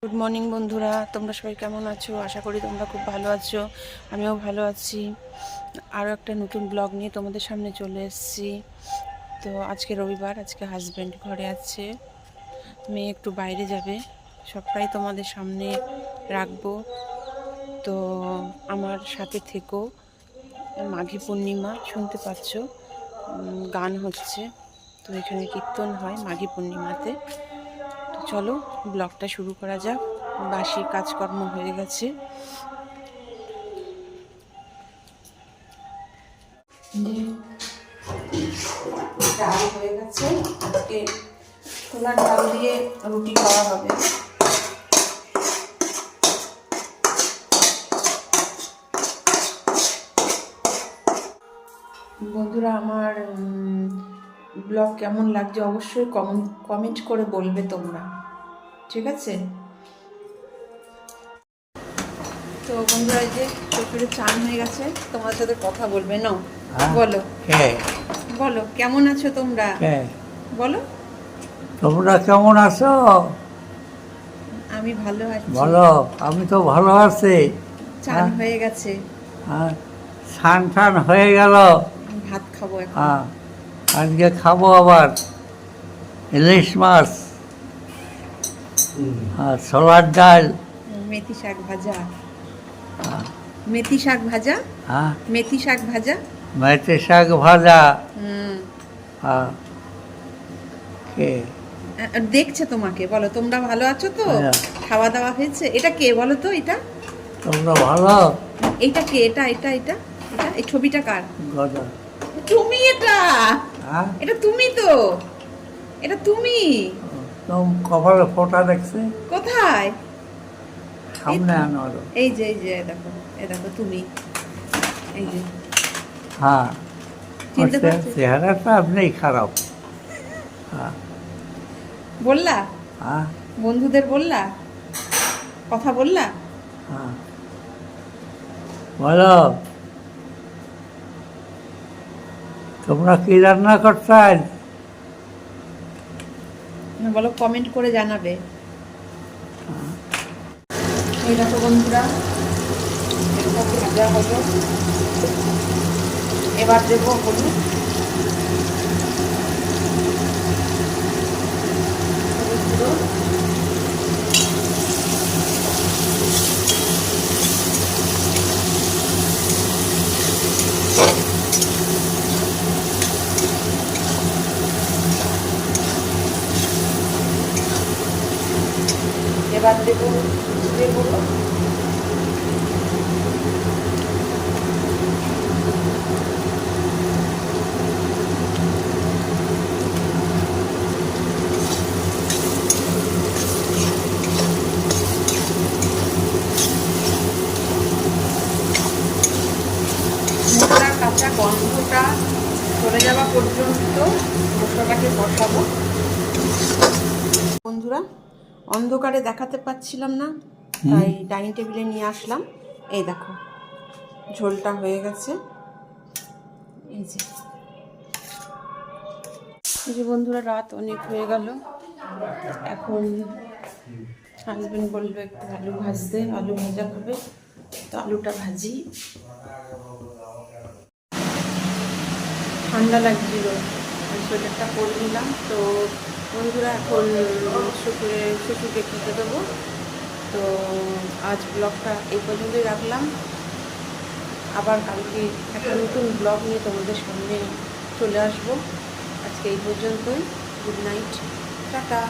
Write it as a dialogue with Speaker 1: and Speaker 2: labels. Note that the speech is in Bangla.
Speaker 1: গুড মর্নিং বন্ধুরা, তোমরা সবাই কেমন আছো? আশা করি তোমরা খুব ভালো আছো। আমিও ভালো আছি। আরও একটা নতুন ব্লগ নিয়ে তোমাদের সামনে চলে এসেছি। তো আজকে রবিবার, আজকে হাজব্যান্ড ঘরে আছে, মেয়ে একটু বাইরে যাবে, সবটাই তোমাদের সামনে রাখবো। তো আমার সাথে থেকো। মাঘী পূর্ণিমা শুনতে পাচ্ছ, গান হচ্ছে। তো এখানে কীর্তন হয় মাঘী পূর্ণিমাতে। তো চলো ব্লগটা শুরু করা যাক। বাসি কাজকর্ম হয়ে গেছে। ডাল হয়ে গেছে, আজকে ছোলার ডাল দিয়ে রুটি খাওয়া হবে। বন্ধুরা, আমার ব্লগ কেমন লাগছে অবশ্যই কমেন্ট করে বলবে তোমরা, ঠিক আছে? তো বন্ধুরা, এই যে শ্বশুরের চান হয়ে গেছে, তোমার সাথে কথা বলবে না? বলো বলো, কেমন আছো তোমরা? বলো,
Speaker 2: তোমরা কেমন আছো?
Speaker 1: আমি ভালো আছি।
Speaker 2: বলো, আমি তো ভালো আছি।
Speaker 1: চান হয়ে গেছে,
Speaker 2: স্নান টান হয়ে গেল।
Speaker 1: ভাত খাবো এখন।
Speaker 2: আজকে খাবো আবার ইলিশ মাছ আর ছোলার ডাল,
Speaker 1: মেথি শাক ভাজা, মেথি শাক ভাজা, মেথি শাক ভাজা,
Speaker 2: মেথি শাক ভাজা।
Speaker 1: দেখছে তোমাকে। বলো, তোমরা ভালো আছো তো? খাওয়া দাওয়া হয়েছে? এটা কে বলো তো? এটা
Speaker 2: তোমরা ভালো?
Speaker 1: এটা কে? এটা এটা এটা এটা এই ছবিটা কার? তুমি। এটা এটা তুমি তো, এটা তুমি।
Speaker 2: কপালে ফোঁটা দেখছে
Speaker 1: কোথায়?
Speaker 2: সামনে আনো।
Speaker 1: এই যে এই যে দেখো, এই দেখো তুমি, এই যে। চিনতে পারছো?
Speaker 2: চেহারাটা আপনি খারাপ।
Speaker 1: বললা? বন্ধুদের বললা? কথা বললা?
Speaker 2: বলো, তোমরা কি রান্না করছেন?
Speaker 1: বলো, কমেন্ট করে জানাবে। এই দেখো বন্ধুরা, এটা ভাজা হলো। এবার দেবো হলুদ, এবার দেবো দেবো কাঁচা গন্ধটা চলে যাওয়া পর্যন্ত মশলাটাকে কষাবো। বন্ধুরা, অন্ধকারে দেখাতে পাচ্ছিলাম না, তাই ডাইনিং টেবিলে নিয়ে আসলাম। এই দেখো, ঝোলটা হয়ে গেছে। এই যে এই যে বন্ধুরা, রাত অনেক হয়ে গেল। এখন হাজবেন্ড বললো একটু আলু ভাজতে, আলু ভাজা খাবে, তো আলুটা ভাজি। ঠান্ডা লাগছিল, সোয়েটারটা পরে নিলাম। তো বন্ধুরা, এখন শ্বশুরকে খেতে দেবো। তো আজ ব্লগটা এই পর্যন্তই রাখলাম। আবার কালকে একটা নতুন ব্লগ নিয়ে তোমাদের সামনে চলে আসবো। আজকে এই পর্যন্তই। Good night, tata.